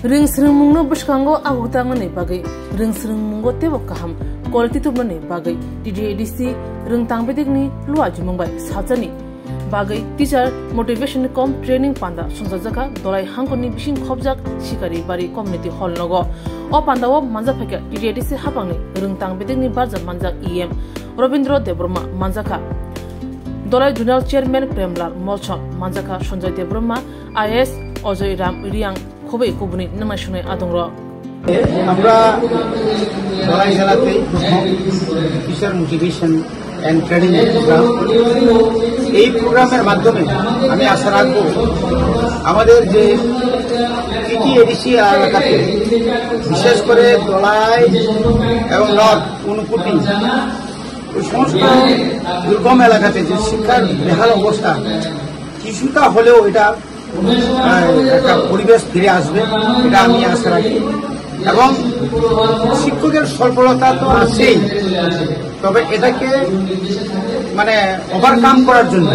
ring srengmungno bwskango agutangani bagai ring srengmungo tebo kaham quality tubnani bagai TDADC ring tangbedikni lua jumungbai sajani bagai teacher motivation com training panda sunjajaka dolai hangkoni bising khobjak sikari bari community hall nogo o pandawo manja pheke TDADC hapangni ring tangbedikni barja manja EM Robindro Debroma manjaka dolai journal chairman Premlar Molchon manjaka Sanjay Debroma IS Ojoy Ram Riang খুবই কুবনি নামা শুনে আদংর আমরা দলাই জেলাতে teacher motivation and training program এই প্রোগ্রামের মাধ্যমে আমি আশা রাখবো আমাদের যে টিটিএডিসি এলাকাতে বিশেষ করে দলাই এবং নর্থ ঊনকোটি ওই সমস্ত দুর্গম এলাকাতে যে শিক্ষার বেহাল অবস্থা কিছুটা হলেও এটা একটা পরিবেশ ফিরে আসবে এটা আমি আশা রাখি এবং শিক্ষকের সফলতা তো আছেই তবে এটাকে মানে ওভারকাম করার জন্য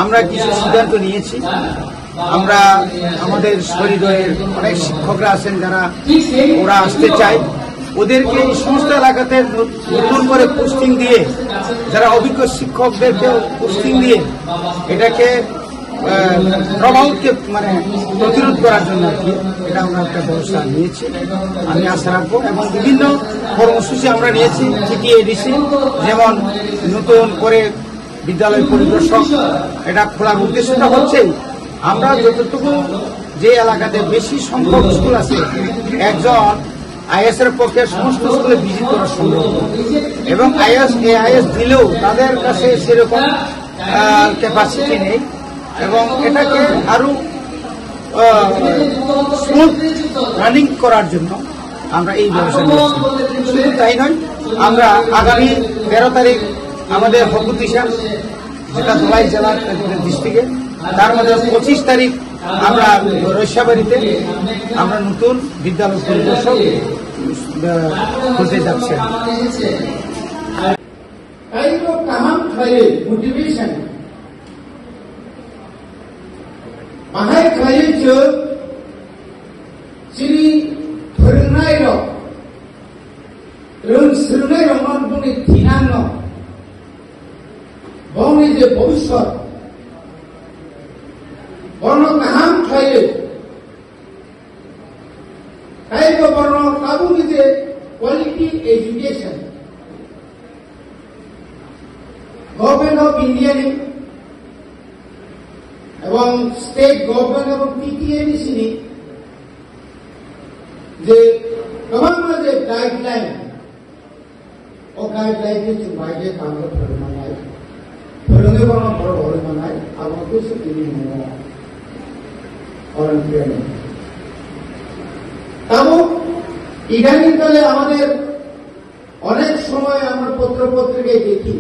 আমরা কিছু সিদ্ধান্ত নিয়েছি আমরা আমাদের শরীরের অনেক শিক্ষকরা আছেন যারা ওরা আসতে চায় ওদেরকে এই সমস্ত এলাকাতে নতুন করে পোস্টিং দিয়ে যারা অভিজ্ঞ শিক্ষকদেরকে পোস্টিং দিয়ে এটাকে প্রভাবকে মানে প্রতিরোধ করার জন্য এটা আমরা একটা ব্যবস্থা নিয়েছি আমি আশা রাখবো এবং বিভিন্ন কর্মসূচি আমরা নিয়েছি টিটিএডিসি যেমন নতুন করে বিদ্যালয় পরিদর্শক এটা খোলার উদ্দেশ্যটা হচ্ছে আমরা যতটুকু যে এলাকাতে বেশি সংখ্যক স্কুল আছে একজন আইএস এর পক্ষে সমস্ত স্কুলে ভিজিট করা সম্ভব এবং আইএস দিলেও তাদের কাছে সেরকম ক্যাপাসিটি নেই এবং এটাকে আরো স্মুথ রানিং করার জন্য আমরা এই ব্যবস্থা নিয়েছি শুধু তাই নয় আমরা আগামী 13 তারিখ আমাদের হকুতিশা যেটা ধলাই জেলার ডিস্ট্রিক্টে তার মধ্যে 25 তারিখ আমরা রৈশাবাড়িতে আমরা নতুন বিদ্যালয় পরিদর্শক খুলতে যাচ্ছি Mahai kaya je, sini berenai lo, reng serenai lo man buni tinan lo, buni je bosor, bono kaham kaya, kaya ko bono kabu ni je quality education, Government of India ni এবং state government এবং TTADC যে government যে guideline ও গাইডলাইনকে বাইরে কাম ফেরমানায় ফেরঙ্গে বড় বড় ফেরমানায় আমার কিছু তিনি করেন তাও ইদানিংকালে আমাদের অনেক সময় আমরা পত্রপত্রিকায় দেখি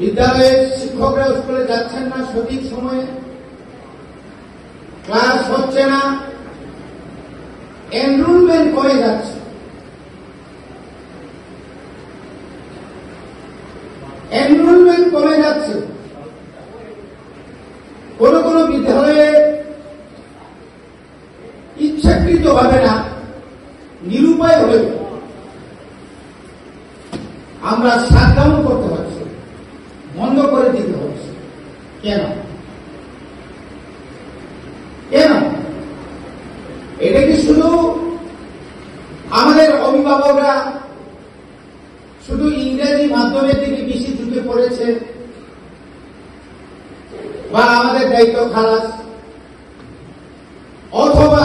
বিদ্যালয়ের শিক্ষকরা স্কুলে যাচ্ছেন না সঠিক সময়ে ক্লাস হচ্ছে না এনরোলমেন্ট কমে যাচ্ছে কোন কোন বিদ্যালয়ে ইচ্ছাকৃত ভাবে না নিরুপায় হয়ে আমরা শাটডাউন করতে পারছি বন্ধ করে দিতে হচ্ছে কেন এটা কি শুধু আমাদের অভিভাবকরা শুধু ইংরেজি মাধ্যমের দিকে বেশি ঝুঁকে পড়েছে বা আমাদের দায়িত্ব খালাস অথবা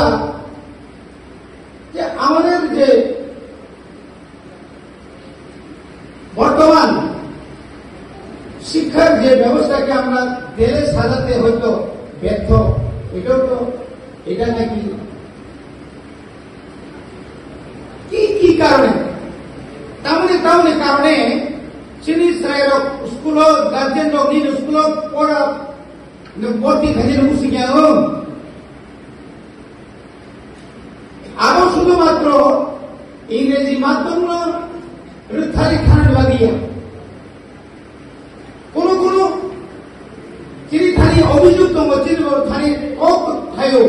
যে আমাদের যে বর্তমান শিক্ষার যে ব্যবস্থাকে আমরা দেলে সাজাতে হয়তো ব্যর্থ এটাও তো এটা নাকি কি কারণে তাহলে কারণে চিনি স্কুল গার্জেন স্কুল পড়া ভর্তি থাকে বুঝি কেন আরো শুধুমাত্র ইংরেজি মাধ্যম থালি খান লাগিয়া কোন চিনি থানি অভিযুক্ত চিনি থানি থায়ো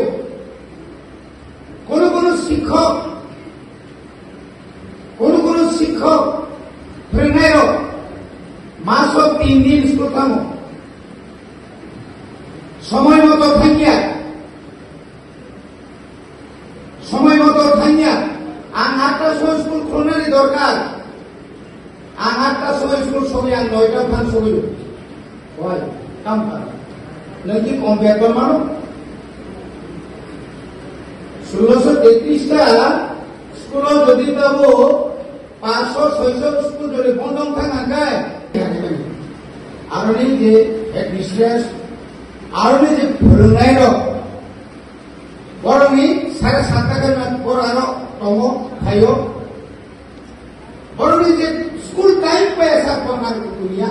সময় মতো থাকিয়া आं 8টার সময় স্কুল খুলনারই দরকার आं 8টার সময় স্কুল সময় आं 9টা ফান সময় হয় কাম পারা নয় কি কম বেতন মানো 1633টা স্কুল যদি পাবো 500-600 স্কুল যদি বন্ধ থাকায় আর নেই যে বিশ্বাস আর নেই যে ফলনাই বরংই 7.5 টাকার পর আরো টম খাইও বরংই যে স্কুল টাইম পায় সব আমার দুনিয়া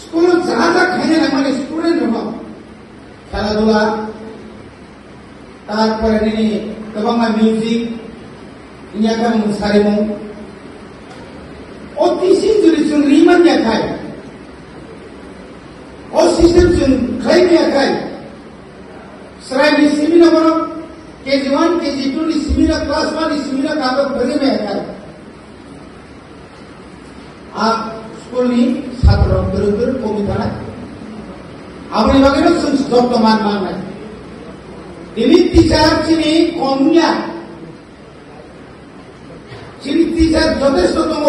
স্কুল যা খাইয়ে না মানে স্টুডেন্ট হব খেলাধুলা তারপরে নিয়ে गोबां मिउजिक इन्याका मुसारिमु अतिसिम जुदि जों रिमान याखाय अ सिस्टेम जों खायम याखाय सरायनि सिमिना बरो केजी 1 केजी 2 नि सिमिना क्लास 1 नि सिमिना काबो भरे में याखाय आ स्कूल नि छात्र गुरुकुल कमिटा आबनि बागैनो जों दत्तमान माननाय ini teacher sini komnya sini teacher যথেষ্ট তম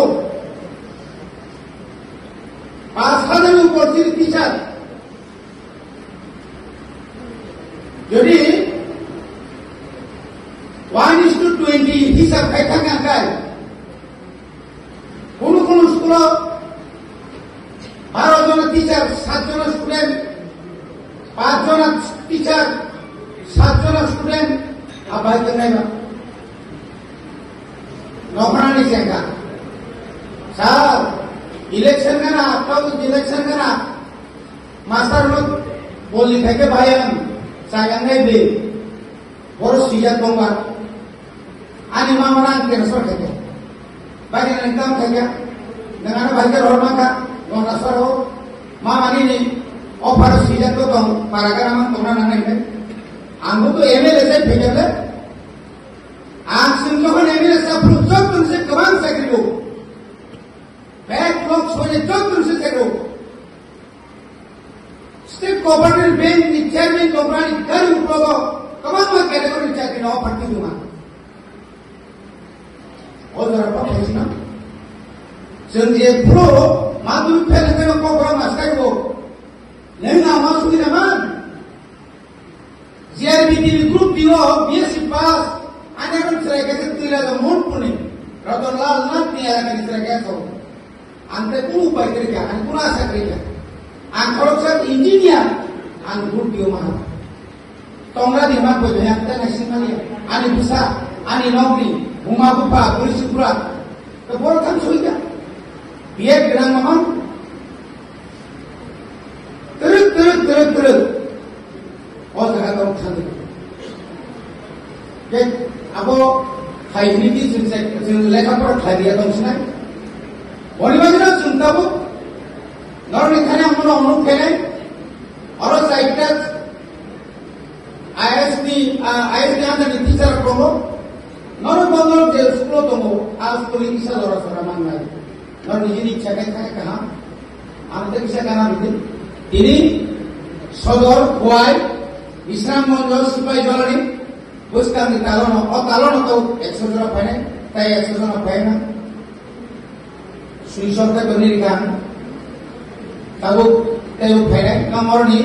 5,000 উপর sini teacher যদি 1:20 হিসাব খাই থাকা যায় কোন কোন স্কুল 12 জন টিচার 7 জন স্টুডেন্ট 5 জন টিচার 7 জন স্টুডেন্ট আবার কেনাই না নখরানি জায়গা স্যার ইলেকশন কানা আপনার ইলেকশন কানা মাস্টার লোক বলি থেকে ভাইয়ান সাগাঙ্গাই বে বড় সিজা তোমার আনি মামরান ক্যান্সার থেকে বাইরে ইনকাম থেকে dengan ভাইকে রহমাকা নরাসর হো মা মানি নি অফার সিজা তো কম পারাগারাম তোমরা না নাই आंबो तो एमएलए से भेजले आं सिंजोहन एमएलए से प्रोजेक्ट तुमसे कमान सकरियो बैकलॉग सोने जो तुमसे सकरो स्टेट कोऑपरेटिव बैंक नि चेयरमैन कोपरानी कर उपलोगो कमान में कैटेगरी चाकरी न पड़ती दूंगा और जरा पक्ष ना संजय प्रो माधु फेले में कोपरा मास्टर को नहीं ना मासुकी Raman JRBT group dio BSc pass anya kan serega tila da mon puni radon lal nat ni ala kan serega so ante ku pai kerja an pula asa kerja an koroksa engineer an group dio mah tongra di mak ko ya ta nasi mali ani bisa ani nokri huma bupa polisi pura to bor kan soida biye bilang mamam terus और जगह तो खाने के अब खाइनी की जिन लेखा पर खा दिया तो उसने और ये बात ना सुनता वो नॉर निकाले हम लोग अनुप खेले और साइड तक ISD आंदर टीचर को नॉर बंदर जे स्कूल तो वो आज स्कूलिंग से लड़ा सरा मान नहीं नॉर निजी इच्छा कहाँ आंतर इच्छा करना भी ini सदर खुआई Islamgঞ্জ সিপাহী জলনি বুঝতাম তালন তো 100 জন পায় না তাই 100 জন পায় না সুই সরকার বনি গান তাও তাই পায় না কামরনি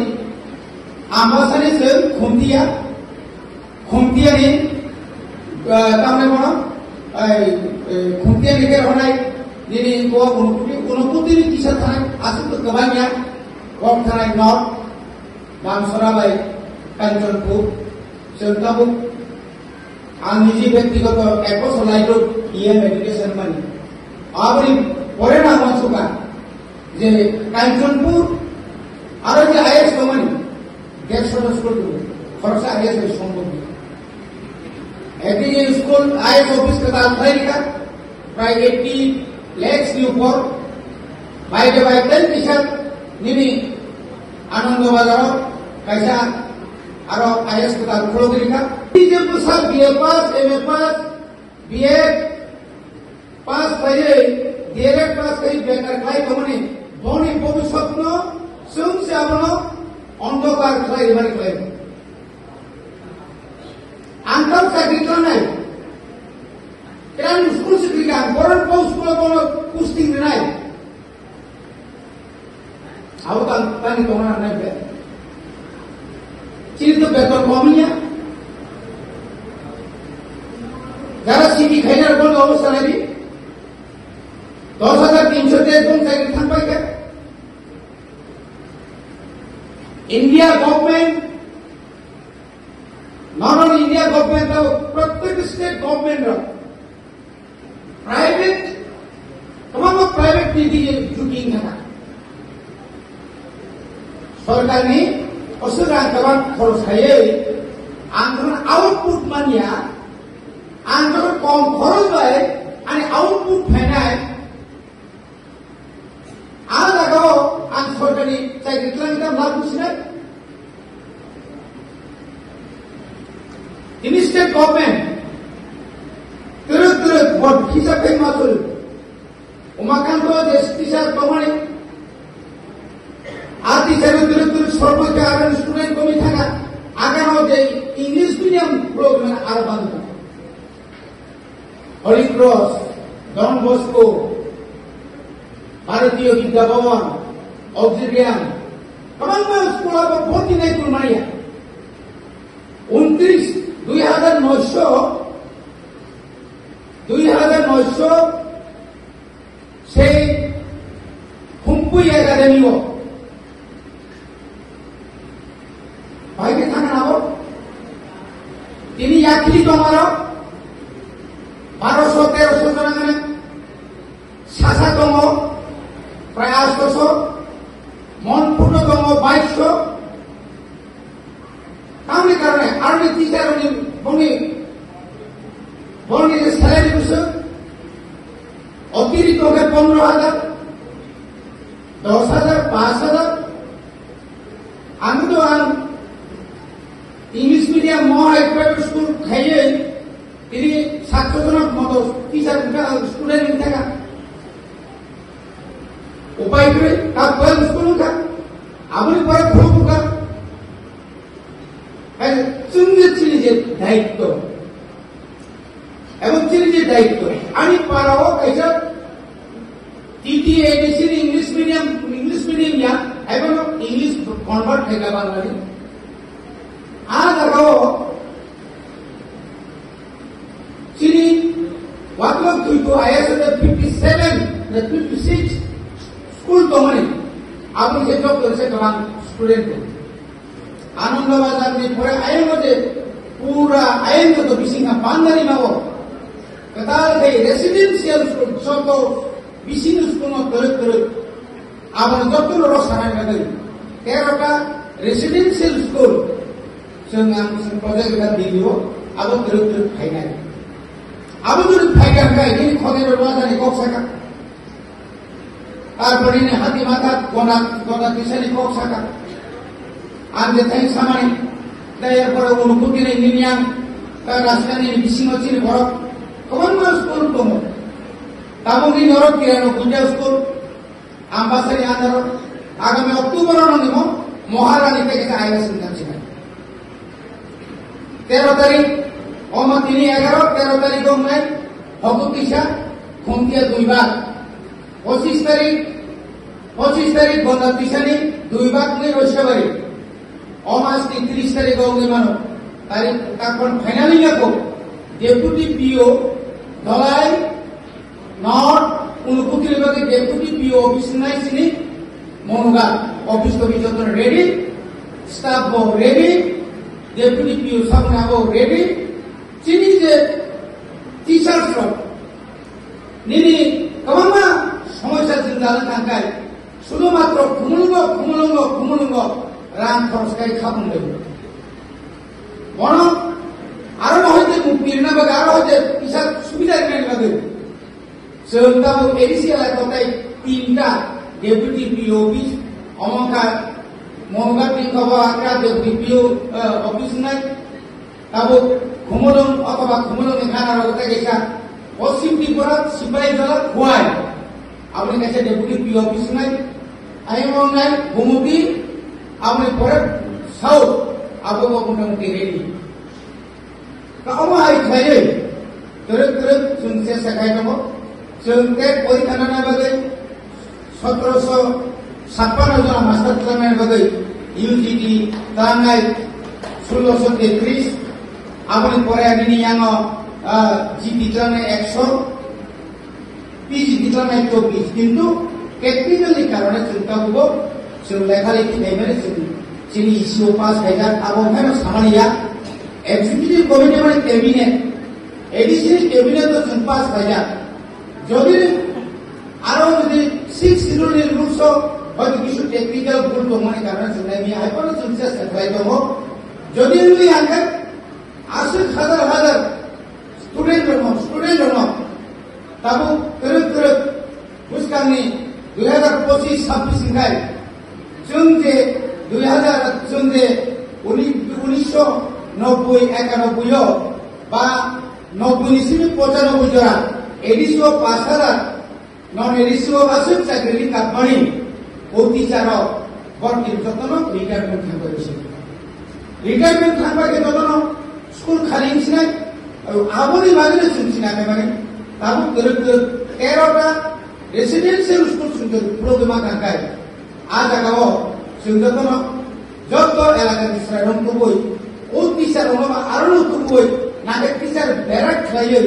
আমাসানি সে খুমতিয়া নি তামনে বড় খুমতিয়া নিকে হনাই যিনি কোনপুতি কিসা থানায় আসুন তো গবাইয়া কম থানায় নর্থ বামসরাবাই কাঞ্চনপুর সেন্টাবু আর নিজে ব্যক্তিগত একশ লাইট ইএম এডুকেশন মানে আপনি পরে না মাসুকা যে কাঞ্চনপুর আর যে আইএস কমানি 150 স্কুল খরচা আইএস সম্ভব একটি স্কুল আইএস অফিস का दाखिला लिखा प्राय 80 lakhs के ऊपर বাইরে বাইরে टीचर নিবি आनंद बाजार कैसा आरो आईएएस को दाखिला खोल लिखा जे पुसा बीए पास एमए पास बीए पास पहले डीएलएड पास कई बेकार खाई कमनी दोनी भविष्य न सुम से आपनो অন্ধকার খেলাই এবারে খেলাই angkau sakit kanai kan school sakit kan koran pau school kono posting nai aw kan kona nai be chini to beton kominya jara siki khainar kono অবস্থা নাকি 10300 তে কোন চাকরি থাকবে কে India government, not only India government, but प्रत्येक state government, private, तमाम private नीति जुटिंग है ना। सरकार ने उसका अंतराल खर्च है, अंतराल output मानिया, अंतराल कम खर्च है, आणि output फैना है, आज अगर ang सरकारी चाकरी kita लागू sini, ini state government terus buat hisap yang masuk, umakan tu desa kemana, arti terus sorban ke agar student kami thanga, agar ada English medium program ada bantu, Holy Cross, Don Bosco, Bharatiya Vidya Bhavan, Auxilium, kemana sekolah berbuat ini itu mana? 2900 সেই হুম্পুই একাডেমিও ভাইকে থাকা নাম তিনি ইয়াকলি তোমার 1200-1300 জন মানে শাসাতম প্রায় 800 মনপুটতম 2200 কারণে কারণে আর্মি টিচার বনি স্যালারি বসে অতিরিক্ত 15,000 10,000 5,000 আমি তো ইংলিশ মিডিয়াম প্রাইভেট স্কুল খাইয়ে তিনি 700 জনের মতো টিচার স্টুডেন্ট থাকা উপায় করে তার স্কুল আমি পরে খুব চিনি যে দায়িত্ব এবং চিনি যে দায়িত্ব আমি পারাও এইসব TTABC ইংলিশ মিডিয়াম ইয়া এবং ইংলিশ কনভার্ট থেকে বাংলাতে আজ আরো চিনি ওয়াকলক দুইটো ISO 57 56 স্কুল দমনে আপনি যে জব করেছে তোমার স্টুডেন্ট आनंदबाजार में थोड़े आएंगे पूरा आएंगे तो बिसिंगा बांधरी में वो कतार से रेसिडेंशियल स्कूल सब तो बिसिंग स्कूल में तरह आप जब तो लोग सारा लगे तेरह का रेसिडेंशियल स्कूल संगम प्रोजेक्ट का दी हो अब तरह फायदा है अब जो फायदा का है ये खोदे लोग जाने कौन सा का तारपरी ने हाथी माथा कोना किसने कौन सा का Anda tanya sama ni, daya para ulukuti ni ninyang, karaskan ni bising macam ni borok, kawan mas sekolah tomo, tamu ni norok kira no kunja sekolah, ambasari anda ro, agam Oktober orang ni mo, Moharani kita ayah sendiri sini. 13 tarik, omat ini 11 tarik domai, hokuk kisah, khuntia 2 bar, 25 tarik bonda kisah ni 2 bar ni roshabari. Omas 30 tarik होंगे मानो तारीख काकन finally को deputy PO दलाई north उनकुति level के deputy PO office नहीं सिनी मोनुगा ऑफिस को भी जो तो रेडी स्टाफ वो रेडी डेप्यूटी पीओ सब ना वो रेडी सिनी से टीचर्स लो निनी कमामा समस्या चिंता लगा शुरू मात्र कुमुलुंगो राम खरसकाई खापुन देव बन आरो हयते मुक्तिरना बगा आरो हयते पिसा सुविधा केन लगे सेंताबो एडिसियाला तताई 3টা डेप्यूटी पीओ ऑफिस अमका मोगा टिंगबा आक्रा डेप्यूटी पीओ ऑफिस নাই ताबो घुमलम अथवा घुमलम खाना रगता गेसा पश्चिम त्रिपुरा सिपाही जला खुआय आपनि काছে डेप्यूटी पीओ ऑफिस নাই आइमो নাই घुमुटी amni pore south abo motamuti ready ka amo hai khaye terus jung se sakai dong jung te porikha na bagai 1756 জন মাস্টার প্ল্যানের বাgai UGT tanai 1633 amni pore ani yang GP plane 100 PG plane 24 কিন্তু technically কারণে চিন্তা হবো जों लेखालेखि खालामनानै जोंनि इसिउ पास खायजा आबहावायाव सामानिया executive committee माने केबिनेट एडिशनेल केबिनेट जों पास खायजा যদি আরো যদি 6 শিডিউলের রুলস হয়তো কিছু টেকনিক্যাল ভুল দমনের কারণে जों আমি হাইপার जों চেষ্টা খাই দङ যদি লুই আগে 80,000 স্টুডেন্ট দङ তাবো তেরক বুঝকানি 2025-26 इंगाय जों जे 1990-91 बा 90-95 जरा एडिसिओ 5,000 नन एडिसिओ आसुक चाकरी कापमानी ओ टीचार बर्ती जतन रिटायरमेंट थांबा के जतन स्कूल खाली छिनाय आबोनि बागै सुनसिना माने ताबु तरक 13टा रेसिडेंशियल स्कूल सुंदर प्रोग्राम कांकाय आ जागाओ जों जतन जत एलाका टिचार दंबोय ओ टिचार नबा आरो दंबोय नागे टिचार बेराक खालायो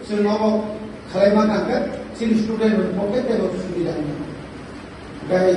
जों नबो खालायमा कांका जों स्टुडेन्ट पकेट एबा सुबिदा गाय